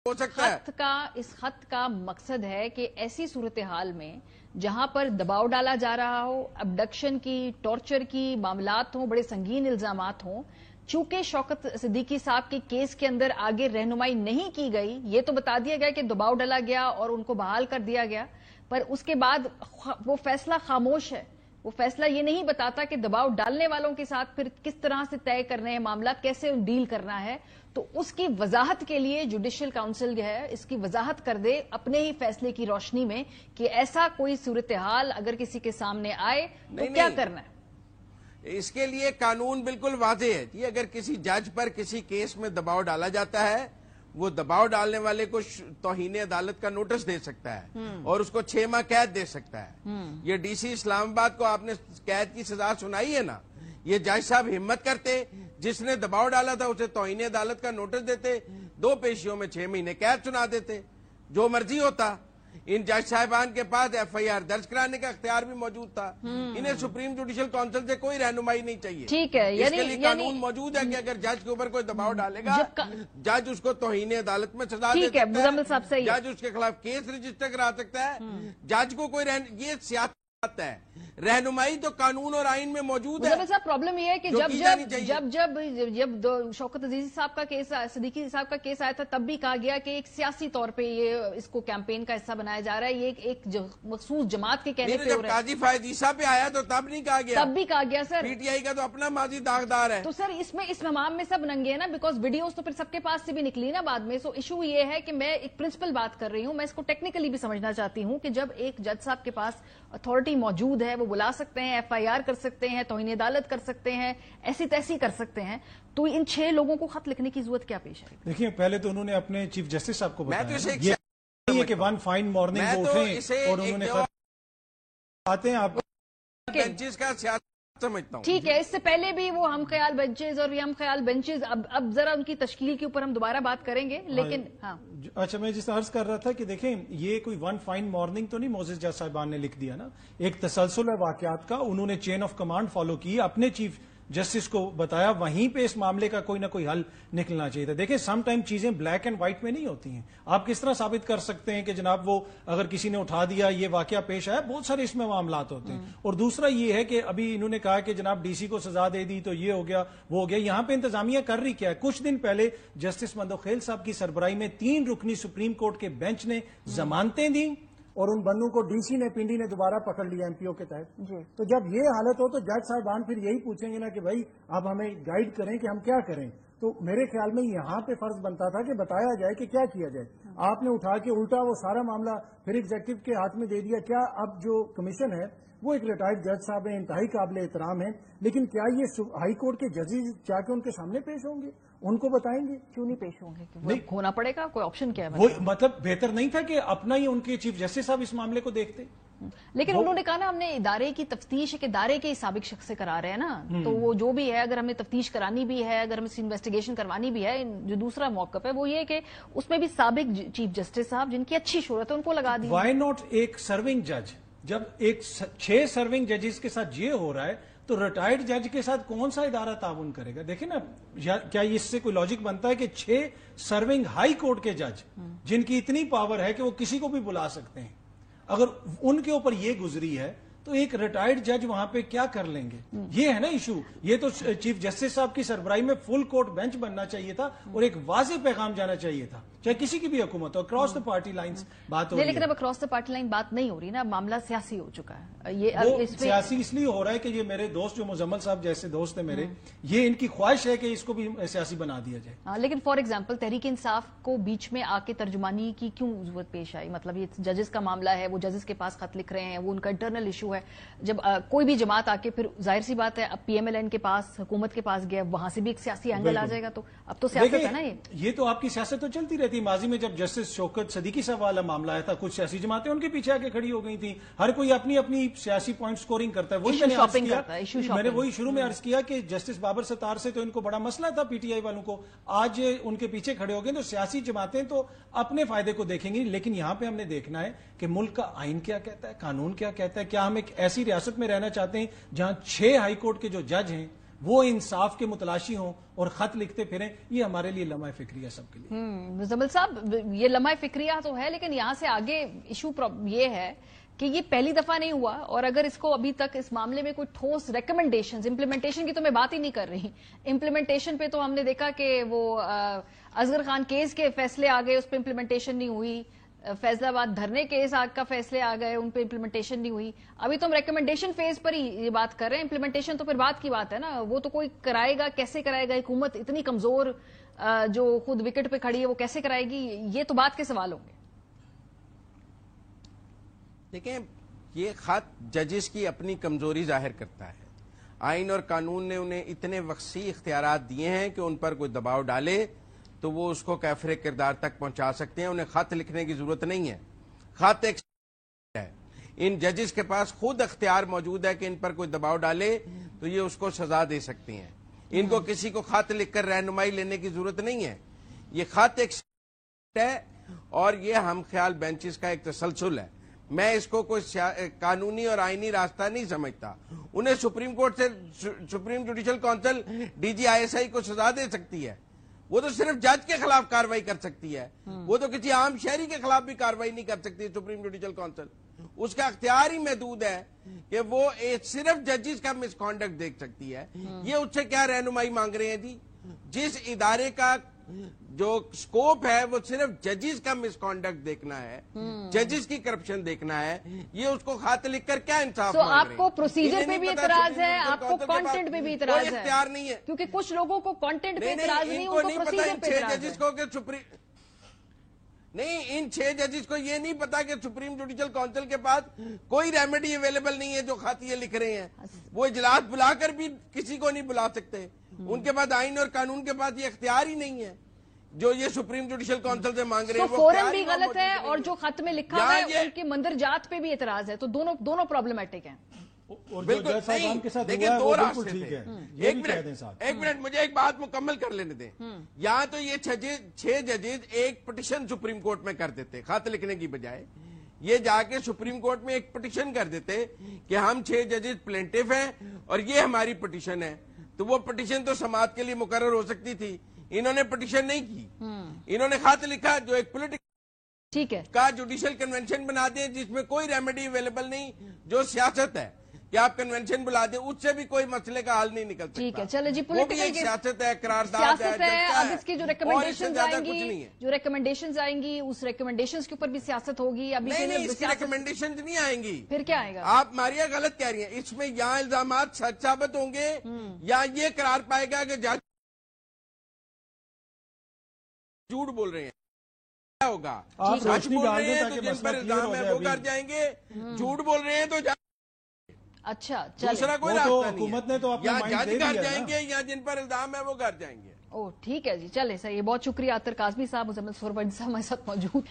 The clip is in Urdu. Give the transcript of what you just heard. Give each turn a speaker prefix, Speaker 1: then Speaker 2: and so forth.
Speaker 1: ہو سکتا ہے۔
Speaker 2: اس خط کا مقصد ہے کہ ایسی صورتحال میں جہاں پر دباؤ ڈالا جا رہا ہو، ابڈکشن کی، ٹارچر کی معاملات ہوں، بڑے سنگین الزامات ہوں، چونکہ شوکت صدیقی صاحب کے کیس کے اندر آگے رہنمائی نہیں کی گئی، یہ تو بتا دیا گیا کہ دباؤ ڈالا گیا اور ان کو بحال کر دیا گیا، پر اس کے بعد وہ فیصلہ خاموش ہے۔ وہ فیصلہ یہ نہیں بتاتا کہ دباؤ ڈالنے والوں کے ساتھ پھر کس طرح سے طے کرنے ہیں معاملات، کیسے ڈیل کرنا ہے۔ تو اس کی وضاحت کے لیے جوڈیشل کاؤنسل جو ہے اس کی وضاحت کر دے اپنے ہی فیصلے کی روشنی میں کہ ایسا کوئی صورتحال اگر کسی کے سامنے آئے تو کیا کرنا ہے۔
Speaker 1: اس کے لیے قانون بالکل واضح ہے کہ اگر کسی جج پر کسی کیس میں دباؤ ڈالا جاتا ہے، وہ دباؤ ڈالنے والے کو توہین عدالت کا نوٹس دے سکتا ہے اور اس کو 6 ماہ قید دے سکتا ہے۔ یہ ڈی سی اسلام آباد کو آپ نے قید کی سزا سنائی ہے نا، یہ جج صاحب ہمت کرتے، جس نے دباؤ ڈالا تھا اسے توہین عدالت کا نوٹس دیتے، 2 پیشیوں میں 6 مہینے قید سنا دیتے، جو مرضی ہوتا۔ ان جج صاحبان کے پاس ایف آئی آر درج کرانے کا اختیار بھی موجود تھا۔ انہیں سپریم جوڈیشل کونسل سے کوئی رہنمائی نہیں چاہیے۔
Speaker 2: ٹھیک ہے،
Speaker 1: اس کے لیے قانون موجود ہے کہ اگر جج کے اوپر کوئی دباؤ ڈالے گا، جج اس کو توہین عدالت میں سزا دے سکتا ہے، جج اس کے خلاف کیس رجسٹر کرا سکتا ہے۔ جج کو کوئی یہ سیاست ہے، رہنمائی تو قانون اور آئین میں موجود ہے۔
Speaker 2: صاحب پرابلم یہ ہے کہ جب شوکت عزیزی صاحب کا کیس، صدیقی صاحب کا کیس آیا تھا، تب بھی کہا گیا کہ ایک سیاسی طور پہ یہ اس کو کیمپین کا حصہ بنایا جا رہا ہے، یہ ایک مخصوص جماعت کے کہنے پہ ہو رہا ہے۔
Speaker 1: قاضی فائز عیسیٰ پہ آیا تو تب نہیں کہا گیا،
Speaker 2: تب بھی کہا گیا سر
Speaker 1: پی ٹی آئی کا تو اپنا ماضی داغدار ہے۔
Speaker 2: تو سر اس مہام میں سب ننگے ہیں نا، بیکاز ویڈیوز تو پھر سب کے پاس سے بھی نکلی نا بعد میں۔ سو ایشو یہ ہے کہ میں ایک پرنسپل بات کر رہی ہوں، میں اس کو ٹیکنیکلی بھی سمجھنا چاہتی ہوں کہ جب ایک جج صاحب کے پاس اتھارٹی موجود ہے، وہ بلا سکتے ہیں، ایف آئی آر کر سکتے ہیں، توہین عدالت کر سکتے ہیں، ایسی تیسی کر سکتے ہیں، تو ان 6 لوگوں کو خط لکھنے کی ضرورت کیا پیش ہے؟
Speaker 3: دیکھیں پہلے تو انہوں نے اپنے چیف جسٹس صاحب کو بتایا یہ کہ ون فائن مارننگ وہ اٹھیں اور انہوں نے خط آتے ہیں آپ
Speaker 1: بینچز کا سیاست سمجھتا ہوں۔
Speaker 2: ٹھیک ہے، اس سے پہلے بھی وہ ہم خیال بینچز اور ہم خیال بینچز، اب ذرا ان کی تشکیل کے اوپر ہم دوبارہ بات کریں گے، لیکن ہاں
Speaker 3: اچھا میں جس عرض کر رہا تھا کہ دیکھیں یہ کوئی ون فائن مارننگ تو نہیں موزز جج صاحبان نے لکھ دیا نا، ایک تسلسل ہے واقعات کا، انہوں نے چین آف کمانڈ فالو کی، اپنے چیف جسٹس کو بتایا، وہیں پہ اس معاملے کا کوئی نہ کوئی حل نکلنا چاہیے تھا۔ دیکھیں سم ٹائم چیزیں بلیک اینڈ وائٹ میں نہیں ہوتی ہیں، آپ کس طرح ثابت کر سکتے ہیں کہ جناب وہ اگر کسی نے اٹھا دیا یہ واقعہ پیش آیا، بہت سارے اس میں معاملات ہوتے ہیں۔ اور دوسرا یہ ہے کہ ابھی انہوں نے کہا کہ جناب ڈی سی کو سزا دے دی تو یہ ہو گیا وہ ہو گیا، یہاں پہ انتظامیہ کر رہی کیا ہے؟ کچھ دن پہلے جسٹس مندوخیل صاحب کی سربراہی میں 3 رکنی سپریم کورٹ کے بینچ نے ضمانتیں دیں اور ان بندوں کو ڈی سی نے پنڈی نے دوبارہ پکڑ لیا ایم پی او کے تحت۔ تو جب یہ حالت ہو تو جج صاحبان پھر یہی پوچھیں گے نا کہ بھائی اب ہمیں گائیڈ کریں کہ ہم کیا کریں۔ تو میرے خیال میں یہاں پہ فرض بنتا تھا کہ بتایا جائے کہ کیا کیا جائے۔ آپ نے اٹھا کے الٹا وہ سارا معاملہ پھر ایگزیکٹو کے ہاتھ میں دے دیا۔ کیا اب جو کمیشن ہے وہ ایک ریٹائرڈ جج صاحب ہیں، انتہائی قابل احترام ہیں، لیکن کیا یہ ہائی کورٹ کے ججز جا کے ان کے سامنے پیش ہوں گے، ان کو بتائیں گے؟
Speaker 2: کیوں نہیں پیش ہوں گے؟ نہیں ہونا پڑے گا، کوئی آپشن کیا ہے؟
Speaker 3: وہ مطلب بہتر نہیں تھا کہ اپنا ہی ان کے چیف جسٹس صاحب اس معاملے کو دیکھتے؟
Speaker 2: لیکن انہوں نے کہا نا ہم نے ادارے کی تفتیش ایک ادارے کے سابق شخص سے کرا رہے ہیں نا، تو وہ جو بھی ہے اگر ہمیں تفتیش کرانی بھی ہے، اگر ہمیں انویسٹیگیشن کروانی بھی ہے، جو دوسرا موقف ہے وہ یہ کہ اس میں بھی سابق چیف جسٹس صاحب جن کی اچھی شہرت ہے ان کو لگا دی۔
Speaker 3: وائی ناٹ ایک سرونگ جج؟ جب ایک 6 سرونگ ججز کے ساتھ یہ ہو رہا ہے تو ریٹائرڈ جج کے ساتھ کون سا ادارہ تعاون کرے گا؟ دیکھیں نا کیا اس سے کوئی لاجک بنتا ہے کہ 6 سرونگ ہائی کورٹ کے جج جن کی اتنی پاور ہے کہ وہ کسی کو بھی بلا سکتے ہیں، اگر ان کے اوپر یہ گزری ہے تو ایک ریٹائرڈ جج وہاں پہ کیا کر لیں گے؟ یہ ہے نا ایشو۔ یہ تو چیف جسٹس صاحب کی سربراہی میں فل کورٹ بینچ بننا چاہیے تھا اور ایک واضح پیغام جانا چاہیے تھا، چاہے کسی کی بھی حکومت ہو، اکراس دا پارٹی لائنز بات ہو رہی ہے۔
Speaker 2: لیکن اب اکراس دا پارٹی لائن بات نہیں ہو رہی نا، معاملہ سیاسی ہو چکا ہے۔
Speaker 3: یہ سیاسی اس لیے ہو رہا ہے کہ یہ میرے دوست جو مزمل صاحب جیسے دوست ہیں میرے، یہ ان کی خواہش ہے کہ اس کو بھی سیاسی بنا دیا جائے۔
Speaker 2: لیکن فار ایگزامپل تحریک انصاف کو بیچ میں آ کے ترجمانی کی کیوں ضرورت پیش آئی؟ مطلب یہ ججز کا معاملہ ہے، وہ ججز کے پاس خط لکھ رہے ہیں، وہ ان کا انٹرنل ایشو ہے۔ جب کوئی بھی جماعت آ کے پھر ظاہر سی بات ہے اب پی ایم ایل این کے پاس، حکومت کے پاس گیا، وہاں سے بھی ایک سیاسی اینگل آ جائے گا، تو اب تو سیاست ہے نا۔
Speaker 3: یہ تو آپ کی سیاست تو چلتی رہتی ہے۔ ماضی میں جب جسٹس شوکت صدیقی صاحب والا معاملہ آیا تھا، کچھ سیاسی جماعتیں ان کے پیچھے آ کے کھڑی ہو گئی تھیں، ہر کوئی اپنی اپنی سیاسی پوائنٹ سکورنگ کرتا ہے۔ وہی میں نے وہی شروع میں عرض کیا کہ جسٹس بابر ستار سے تو ان کو بڑا مسئلہ تھا پی ٹی آئی والوں کو، آج ان کے پیچھے کھڑے ہو گئے، تو سیاسی جماعتیں تو اپنے فائدے کو دیکھیں گی، لیکن یہاں پہ ہم نے دیکھنا ہے کہ ملک کا آئین کیا کہتا ہے، قانون کیا کہتا ہے۔ کیا ہم ایک ایسی ریاست میں رہنا چاہتے ہیں جہاں 6 ہائی کورٹ کے جو جج ہیں وہ انصاف کے متلاشی ہوں اور خط لکھتے پھریں، یہ ہمارے لیے لمحہ فکری ہے سب کے لیے۔
Speaker 2: مزمل صاحب، یہ لمحہ فکریہ تو ہے، لیکن یہاں سے آگے ایشو یہ ہے کہ یہ پہلی دفعہ نہیں ہوا، اور اگر اس کو ابھی تک اس معاملے میں کوئی ٹھوس ریکمنڈیشنز، امپلیمنٹیشن کی تو میں بات ہی نہیں کر رہی، امپلیمنٹیشن پہ تو ہم نے دیکھا کہ وہ اصغر خان کیس کے فیصلے آ گئے، اس پہ امپلیمنٹیشن نہیں ہوئی، فیصل آباد دھرنے کیس کا فیصلے آ گئے، ان پہ امپلیمنٹیشن نہیں ہوئی، ابھی تو ہم ریکمنڈیشن فیز پر ہی یہ بات کر رہے ہیں، امپلیمنٹیشن تو پھر بات کی بات ہے نا، وہ تو کوئی کرائے گا، کیسے کرائے گا، حکومت اتنی کمزور جو خود وکٹ پہ کھڑی ہے وہ کیسے کرائے گی، یہ تو بات کے سوال ہوں گے۔
Speaker 1: دیکھیں، یہ خط ججز کی اپنی کمزوری ظاہر کرتا ہے۔ آئین اور قانون نے انہیں اتنے وسیع اختیارات دیے ہیں کہ ان پر کوئی دباؤ ڈالے تو وہ اس کو کیفر کردار تک پہنچا سکتے ہیں، انہیں خط لکھنے کی ضرورت نہیں ہے۔ خط ایک ہے، ان ججز کے پاس خود اختیار موجود ہے کہ ان پر کوئی دباؤ ڈالے تو یہ اس کو سزا دے سکتے ہیں، ان کو کسی کو خط لکھ کر رہنمائی لینے کی ضرورت نہیں ہے۔ یہ خط ایک ہے اور یہ ہم خیال بینچز کا ایک تسلسل ہے۔ میں اس کو کوئی قانونی اور آئینی راستہ نہیں سمجھتا۔ انہیں سپریم کورٹ سے، supreme judicial council D G I S I کو سزا دے سکتی ہے، وہ تو صرف جج کے خلاف کاروائی کر سکتی ہے، وہ تو کسی عام شہری کے خلاف بھی کاروائی نہیں کر سکتی سپریم جوڈیشل کونسل۔ اس کا اختیار ہی محدود ہے کہ وہ صرف ججز کا مس کانڈکٹ دیکھ سکتی ہے۔ یہ اس سے کیا رہنمائی مانگ رہے ہیں جی؟ جس ادارے کا جو سکوپ ہے وہ صرف ججز کا مس کانڈکٹ دیکھنا ہے، ججز کی کرپشن دیکھنا ہے، یہ اس کو خط لکھ کر کیا انصاف مانگ رہے ہیں؟
Speaker 2: آپ کو پروسیجر پہ بھی اعتراض ہے، آپ کو کانٹینٹ پہ بھی اعتراض ہے؟
Speaker 1: اختیار نہیں ہے،
Speaker 2: کیونکہ کچھ لوگوں کو کانٹینٹ پہ اعتراض نہیں، ان کو پروسیجر پہ اعتراض ہے۔
Speaker 1: نہیں، ان 6 ججز کو یہ نہیں پتا کہ سپریم جوڈیشل کونسل کے پاس کوئی ریمیڈی اویلیبل نہیں ہے جو خط یہ لکھ رہے ہیں۔ وہ اجلاس بلا کر بھی کسی کو نہیں بلا سکتے، ان کے پاس آئین اور قانون کے پاس یہ اختیار ہی نہیں ہے جو یہ سپریم جوڈیشل کونسل سے مانگ رہے ہیں۔
Speaker 2: فورم بھی غلط ہے اور جو خط میں لکھا ہے ان کے مندرجات پہ بھی اعتراض ہے، تو دونوں پرابلمٹک ہیں۔
Speaker 1: بالکل نہیں، دیکھیں دو راستے تھے۔ ایک منٹ مجھے ایک بات مکمل کر لینے دیں۔ یا تو یہ 6 ججز ایک پٹیشن سپریم کورٹ میں کر دیتے خط لکھنے کی بجائے، یہ جا کے سپریم کورٹ میں ایک پٹیشن کر دیتے کہ ہم 6 ججز پلینٹف ہیں اور یہ ہماری پٹیشن ہے، تو وہ پٹیشن تو سماعت کے لیے مقرر ہو سکتی تھی۔ انہوں نے پٹیشن نہیں کی، انہوں نے خط لکھا جو ایک پولیٹیکل کا جوڈیشل کنونشن بنا دیں جس میں کوئی ریمیڈی اویلیبل نہیں، جو سیاست ہے کہ آپ کنونشن بلا دیں، اس سے بھی کوئی مسئلے کا حل نہیں نکل سکتا۔
Speaker 2: ٹھیک ہے، چلے جی،
Speaker 1: وہ بھی ایک سیاست ہے، قرارداد ہے،
Speaker 2: اب اس کی جو ریکمنڈیشنز آئیں گی اس ریکمنڈیشنز کے اوپر بھی سیاست ہوگی۔ ابھی
Speaker 1: نہیں، اس کی ریکمنڈیشنز نہیں آئیں گی۔
Speaker 2: پھر کیا آئے گا؟
Speaker 1: آپ ماریا غلط کہہ رہی ہیں، اس میں یا الزامات سچ ثابت ہوں گے یا یہ قرار پائے گا کہ جج جھوٹ بول رہے ہیں۔ کیا ہوگا؟ سچ بول رہے ہیں تو جن پر الزام ہے وہ گھر جائیں گے، جھوٹ بول رہے ہیں تو
Speaker 2: اچھا
Speaker 1: دوسرا کوئی راستہ نہیں
Speaker 3: حکومت نے تو
Speaker 1: ہے،
Speaker 3: اپنا
Speaker 1: یا
Speaker 3: مائنڈ
Speaker 1: جج
Speaker 3: دے
Speaker 1: گھر
Speaker 3: دیا
Speaker 1: جائیں
Speaker 3: نا۔
Speaker 1: گے یا جن پر الزام ہے وہ گھر جائیں گے۔
Speaker 2: ٹھیک ہے جی، چلے صحیح، بہت شکریہ عطر کاظمی صاحب، مزمل سہروردی صاحب ہمارے ساتھ موجود۔